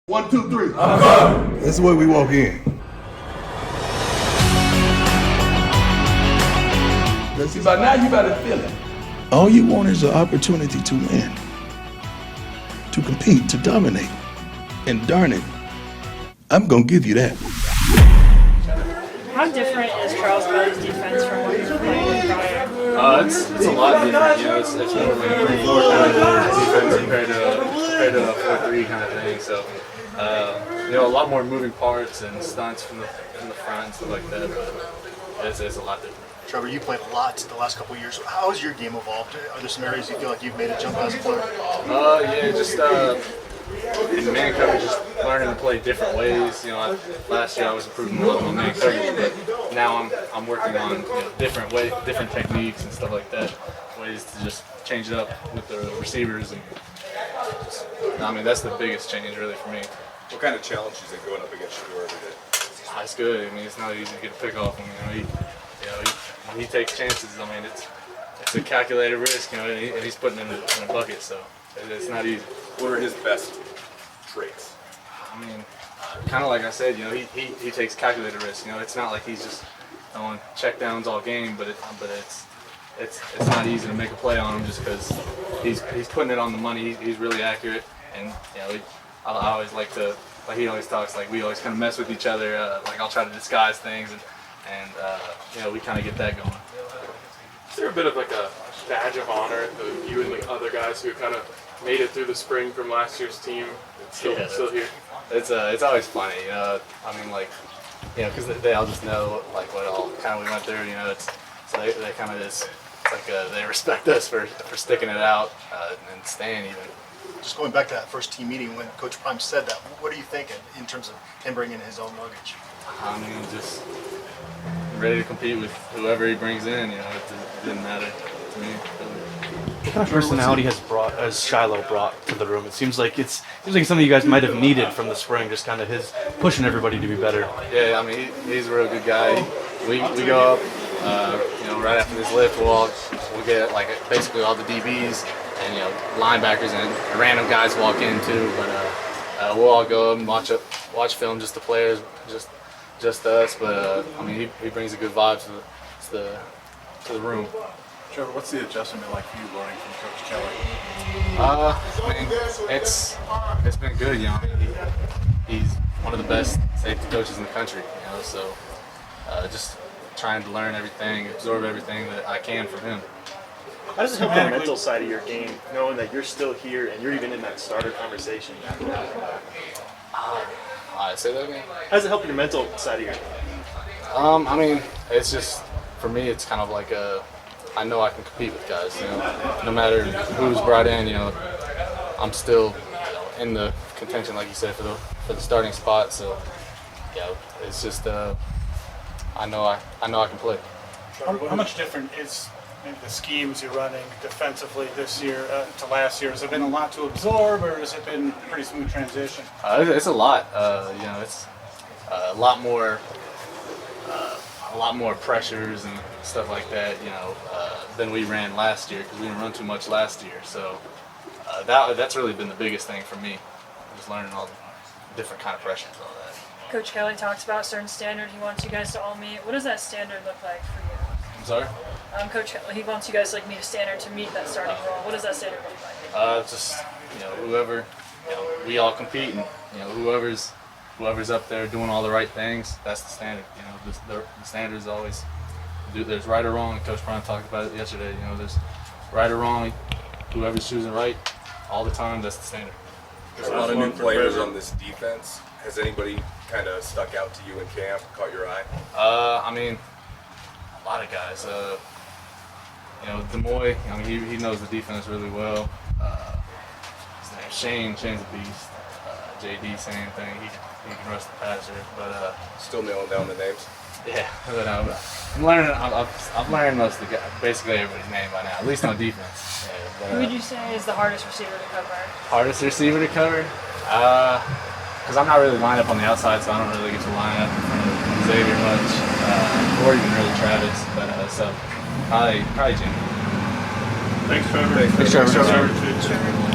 1, 2, 3. That's the way we walk in. See, by now you better feel it. All you want is an opportunity to win, to compete, to dominate. And darn it, I'm going to give you that. How different is Charles Kelly's defense from what he's playing prior? It's a lot different. You know, it's more like a 3-4 kind of defense compared to a 4-3 kind of thing. So, you know, a lot more moving parts and stunts from the front and stuff like that. But it's a lot different. Trevor, you played a lot the last couple of years. How has your game evolved? Are there some areas you feel like you've made a jump as a player? Yeah, just in man coverage, just learning to play different ways. You know, last year I was improving a lot on man coverage, but now I'm working on different ways, different techniques and stuff like that. Ways to just change it up with the receivers, and I mean that's the biggest change really for me. What kind of challenge is it going up against you every day? It's good. I mean, it's not easy to get a pick off him. When he takes chances, I mean, it's a calculated risk, you know, and he's putting it in a bucket, so it's not easy. What are his best traits? I mean, kind of like I said, you know, he takes calculated risks. You know, it's not like he's just throwing checkdowns all game, but it's not easy to make a play on him just because he's putting it on the money. He's really accurate, and you know, I always like to, like he always talks, like we always kind of mess with each other. Like I'll try to disguise things, and you know, we kind of get that going. Is there a bit of like a badge of honor of you and the other guys who kind of made it through the spring from last year's team still here? It's always funny, you know. I mean, like, you know, because they all just know like what all kind of we went through, you know. So they kind of just, it's like they respect us for sticking it out and staying even. Just going back to that first team meeting when Coach Prime said that, what are you thinking in terms of him bringing his own luggage? I mean, just ready to compete with whoever he brings in. You know, it didn't matter to me. What kind of personality has Shiloh brought to the room? It seems like something you guys might have needed from the spring, just kind of his pushing everybody to be better. Yeah, I mean, he's a real good guy. We go up, you know, right after this lift, we'll get like basically all the DBs and you know linebackers and random guys walk in too. But we'll all go up and watch film, just the players, just us. But I mean, he brings a good vibe to the room. Trevor, what's the adjustment like for you learning from Coach Kelly? I mean, it's been good. You know, I mean, he's one of the best safety coaches in the country. You know, so just trying to learn everything, absorb everything that I can from him. How does it help the mental side of your game, knowing that you're still here and you're even in that starter conversation? Say that again. How does it help your mental side of your game? I mean, it's just for me. It's kind of like I know I can compete with guys. You know, no matter who's brought in. You know, I'm still in the contention, like you said, for the starting spot. So, yeah, it's just I know I can play. How much different is maybe the schemes you're running defensively this year to last year? Has it been a lot to absorb, or has it been a pretty smooth transition? It's a lot. You know, it's a lot more pressures and stuff like that. You know, than we ran last year because we didn't run too much last year. So that's really been the biggest thing for me, just learning all the different kind of pressures, all that. Coach Kelly talks about a certain standard he wants you guys to all meet. What does that standard look like for you? I'm sorry? Coach Kelly, he wants you guys to like meet a standard to meet that starting role. What does that standard look like? Just you know, whoever, you know, we all compete, and you know, whoever's up there doing all the right things, that's the standard. You know, the standard is always there's right or wrong. Coach Brown talked about it yesterday. You know, there's right or wrong. Whoever's choosing right all the time, that's the standard. There's a lot of new players on this defense. Has anybody kind of stuck out to you in camp, caught your eye? I mean, a lot of guys. You know, Demoy, I mean, he knows the defense really well. His name, Shane's a beast. JD, same thing. He can rush the passer, but Still nailing down the names. yeah. But I'm learning. I've learned most of basically everybody's name by now, at least on defense. Yeah, but, Who would you say is the hardest receiver to cover? Hardest receiver to cover? Because I'm not really lined up on the outside, so I don't really get to line up in front of Xavier much, or even really Travis. But so probably Jim. Thanks, Trevor. Thanks, Trevor.